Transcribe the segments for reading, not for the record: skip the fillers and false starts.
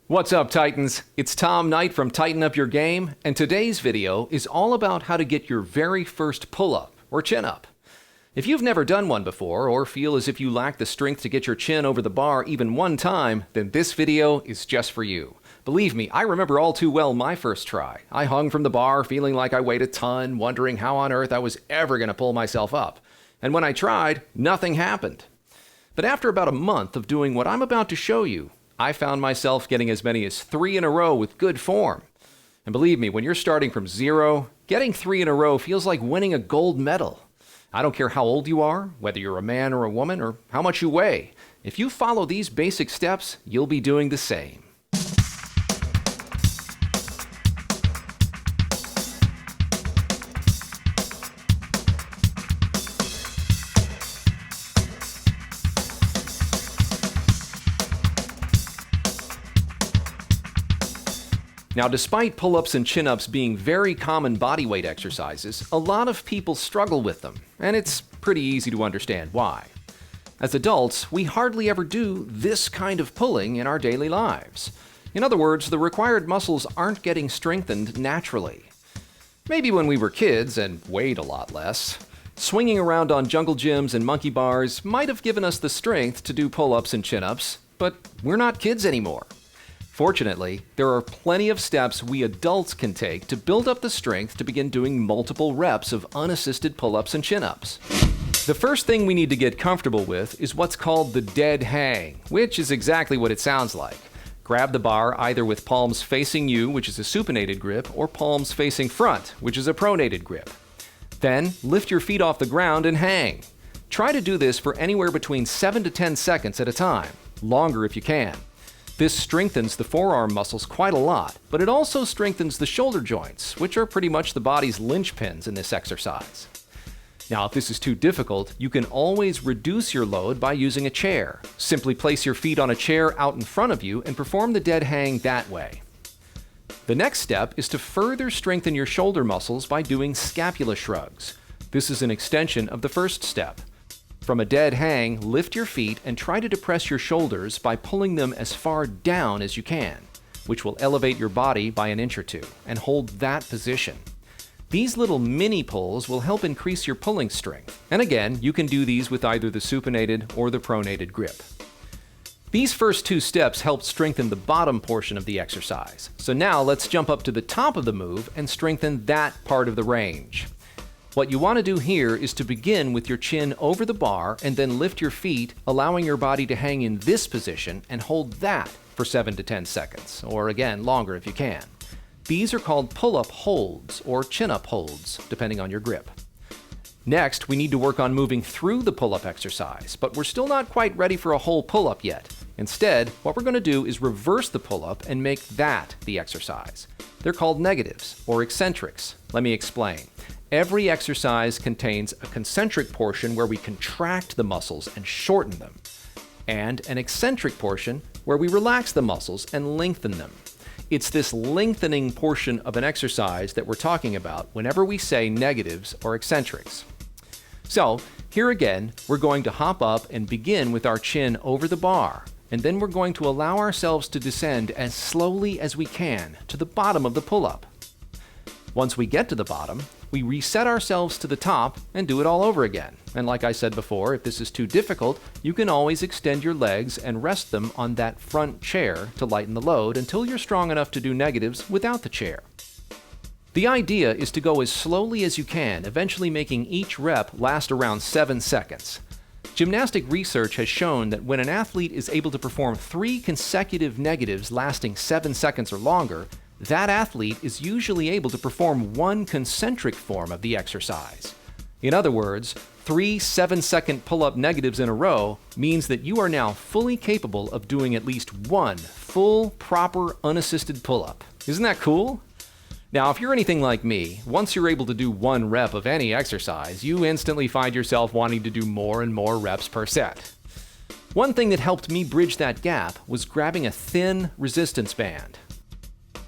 What's up, Titans? It's Tom Knight from Tighten Up Your Game, and today's video is all about how to get your very first pull-up or chin-up. If you've never done one before, or feel as if you lack the strength to get your chin over the bar even one time, then this video is just for you. Believe me, I remember all too well my first try. I hung from the bar feeling like I weighed a ton, wondering how on earth I was ever going to pull myself up. And when I tried, nothing happened. But after about a month of doing what I'm about to show you, I found myself getting as many as 3 in a row with good form. And believe me, when you're starting from 0, getting 3 in a row feels like winning a gold medal. I don't care how old you are, whether you're a man or a woman, or how much you weigh. If you follow these basic steps, you'll be doing the same. Now, despite pull-ups and chin-ups being very common bodyweight exercises, a lot of people struggle with them, and it's pretty easy to understand why. As adults, we hardly ever do this kind of pulling in our daily lives. In other words, the required muscles aren't getting strengthened naturally. Maybe when we were kids and weighed a lot less, swinging around on jungle gyms and monkey bars might have given us the strength to do pull-ups and chin-ups, but we're not kids anymore. Fortunately, there are plenty of steps we adults can take to build up the strength to begin doing multiple reps of unassisted pull-ups and chin-ups. The first thing we need to get comfortable with is what's called the dead hang, which is exactly what it sounds like. Grab the bar either with palms facing you, which is a supinated grip, or palms facing front, which is a pronated grip. Then, lift your feet off the ground and hang. Try to do this for anywhere between 7 to 10 seconds at a time, longer if you can. This strengthens the forearm muscles quite a lot, but it also strengthens the shoulder joints, which are pretty much the body's linchpins in this exercise. Now, if this is too difficult, you can always reduce your load by using a chair. Simply place your feet on a chair out in front of you and perform the dead hang that way. The next step is to further strengthen your shoulder muscles by doing scapula shrugs. This is an extension of the first step. From a dead hang, lift your feet and try to depress your shoulders by pulling them as far down as you can, which will elevate your body by an inch or two, and hold that position. These little mini pulls will help increase your pulling strength, and again, you can do these with either the supinated or the pronated grip. These first 2 steps help strengthen the bottom portion of the exercise, so now let's jump up to the top of the move and strengthen that part of the range. What you want to do here is to begin with your chin over the bar and then lift your feet, allowing your body to hang in this position and hold that for 7 to 10 seconds, or again, longer if you can. These are called pull-up holds or chin-up holds, depending on your grip. Next, we need to work on moving through the pull-up exercise, but we're still not quite ready for a whole pull-up yet. Instead, what we're going to do is reverse the pull-up and make that the exercise. They're called negatives or eccentrics. Let me explain. Every exercise contains a concentric portion where we contract the muscles and shorten them, and an eccentric portion where we relax the muscles and lengthen them. It's this lengthening portion of an exercise that we're talking about whenever we say negatives or eccentrics. So, here again, we're going to hop up and begin with our chin over the bar, and then we're going to allow ourselves to descend as slowly as we can to the bottom of the pull-up. Once we get to the bottom, we reset ourselves to the top and do it all over again. And like I said before, if this is too difficult, you can always extend your legs and rest them on that front chair to lighten the load until you're strong enough to do negatives without the chair. The idea is to go as slowly as you can, eventually making each rep last around 7 seconds. Gymnastic research has shown that when an athlete is able to perform 3 consecutive negatives lasting 7 seconds or longer, that athlete is usually able to perform 1 concentric form of the exercise. In other words, 3 7-second pull-up negatives in a row means that you are now fully capable of doing at least 1 full, proper, unassisted pull-up. Isn't that cool? Now, if you're anything like me, once you're able to do 1 rep of any exercise, you instantly find yourself wanting to do more and more reps per set. One thing that helped me bridge that gap was grabbing a thin resistance band.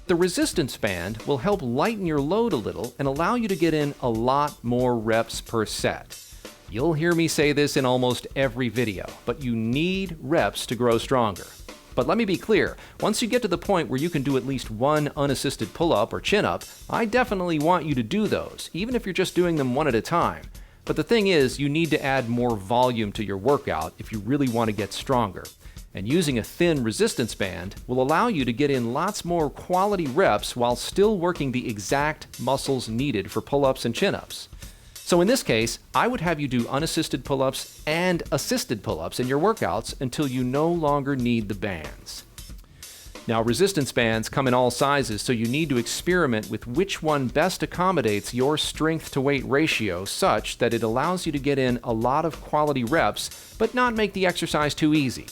The resistance band will help lighten your load a little and allow you to get in a lot more reps per set. You'll hear me say this in almost every video, but you need reps to grow stronger. But let me be clear, once you get to the point where you can do at least one unassisted pull-up or chin-up, I definitely want you to do those, even if you're just doing them one at a time. But the thing is, you need to add more volume to your workout if you really want to get stronger. And using a thin resistance band will allow you to get in lots more quality reps while still working the exact muscles needed for pull-ups and chin-ups. So in this case, I would have you do unassisted pull-ups and assisted pull-ups in your workouts until you no longer need the bands. Now, resistance bands come in all sizes, so you need to experiment with which one best accommodates your strength-to-weight ratio such that it allows you to get in a lot of quality reps, but not make the exercise too easy.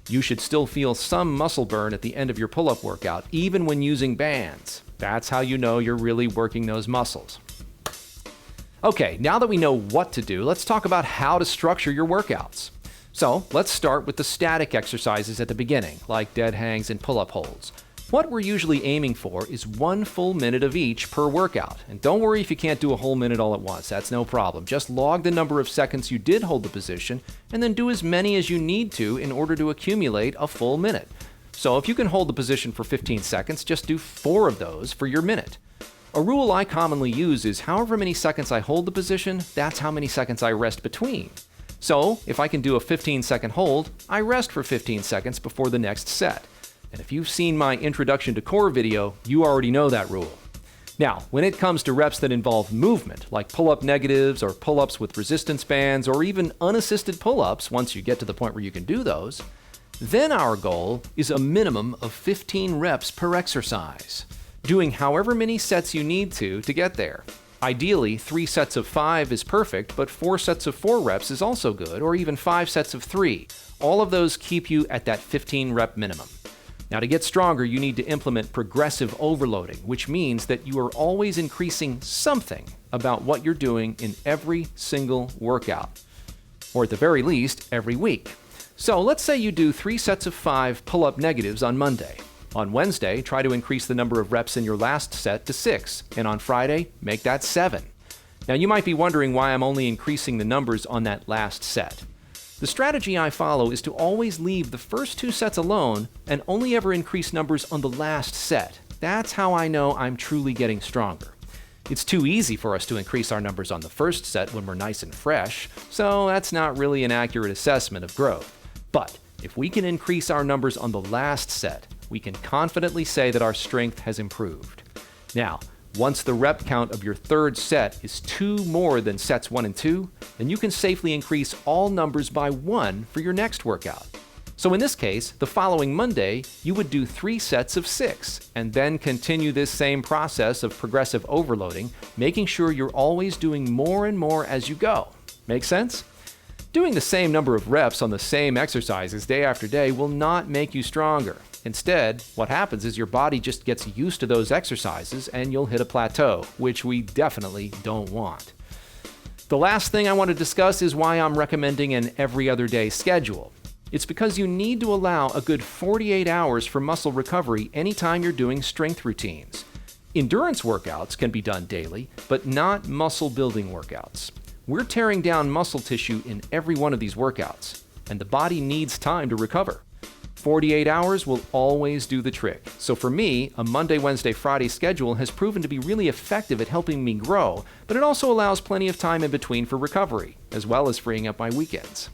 You should still feel some muscle burn at the end of your pull-up workout, even when using bands. That's how you know you're really working those muscles. Okay, now that we know what to do, let's talk about how to structure your workouts. So, let's start with the static exercises at the beginning, like dead hangs and pull-up holds. What we're usually aiming for is 1 full minute of each per workout. And don't worry if you can't do a whole minute all at once, that's no problem. Just log the number of seconds you did hold the position, and then do as many as you need to in order to accumulate a full minute. So if you can hold the position for 15 seconds, just do 4 of those for your minute. A rule I commonly use is however many seconds I hold the position, that's how many seconds I rest between. So if I can do a 15-second hold, I rest for 15 seconds before the next set. And if you've seen my Introduction to Core video, you already know that rule. Now, when it comes to reps that involve movement, like pull-up negatives or pull-ups with resistance bands or even unassisted pull-ups, once you get to the point where you can do those, then our goal is a minimum of 15 reps per exercise, doing however many sets you need to get there. Ideally, 3 sets of 5 is perfect, but 4 sets of 4 reps is also good, or even 5 sets of 3. All of those keep you at that 15 rep minimum. Now, to get stronger, you need to implement progressive overloading, which means that you are always increasing something about what you're doing in every single workout, or at the very least, every week. So let's say you do 3 sets of 5 pull-up negatives on Monday. On Wednesday, try to increase the number of reps in your last set to 6, and on Friday, make that 7. Now, you might be wondering why I'm only increasing the numbers on that last set. The strategy I follow is to always leave the first 2 sets alone and only ever increase numbers on the last set. That's how I know I'm truly getting stronger. It's too easy for us to increase our numbers on the first set when we're nice and fresh, so that's not really an accurate assessment of growth. But if we can increase our numbers on the last set, we can confidently say that our strength has improved. Now, once the rep count of your third set is 2 more than sets 1 and 2, then you can safely increase all numbers by 1 for your next workout. So in this case, the following Monday, you would do 3 sets of 6, and then continue this same process of progressive overloading, making sure you're always doing more and more as you go. Make sense? Doing the same number of reps on the same exercises day after day will not make you stronger. Instead, what happens is your body just gets used to those exercises and you'll hit a plateau, which we definitely don't want. The last thing I want to discuss is why I'm recommending an every other day schedule. It's because you need to allow a good 48 hours for muscle recovery anytime you're doing strength routines. Endurance workouts can be done daily, but not muscle building workouts. We're tearing down muscle tissue in every one of these workouts, and the body needs time to recover. 48 hours will always do the trick. So for me, a Monday, Wednesday, Friday schedule has proven to be really effective at helping me grow, but it also allows plenty of time in between for recovery, as well as freeing up my weekends.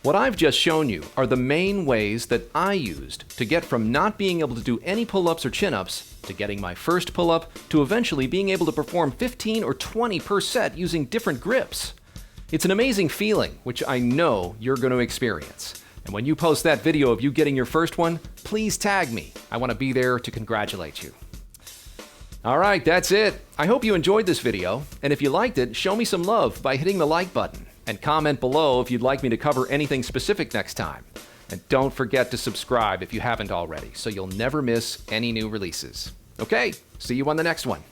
What I've just shown you are the main ways that I used to get from not being able to do any pull-ups or chin-ups to getting my first pull-up to eventually being able to perform 15 or 20 per set using different grips. It's an amazing feeling, which I know you're going to experience. And when you post that video of you getting your first one, please tag me. I want to be there to congratulate you. All right, that's it. I hope you enjoyed this video, and if you liked it, show me some love by hitting the like button, and comment below if you'd like me to cover anything specific next time. And don't forget to subscribe if you haven't already, so you'll never miss any new releases. Okay, see you on the next one.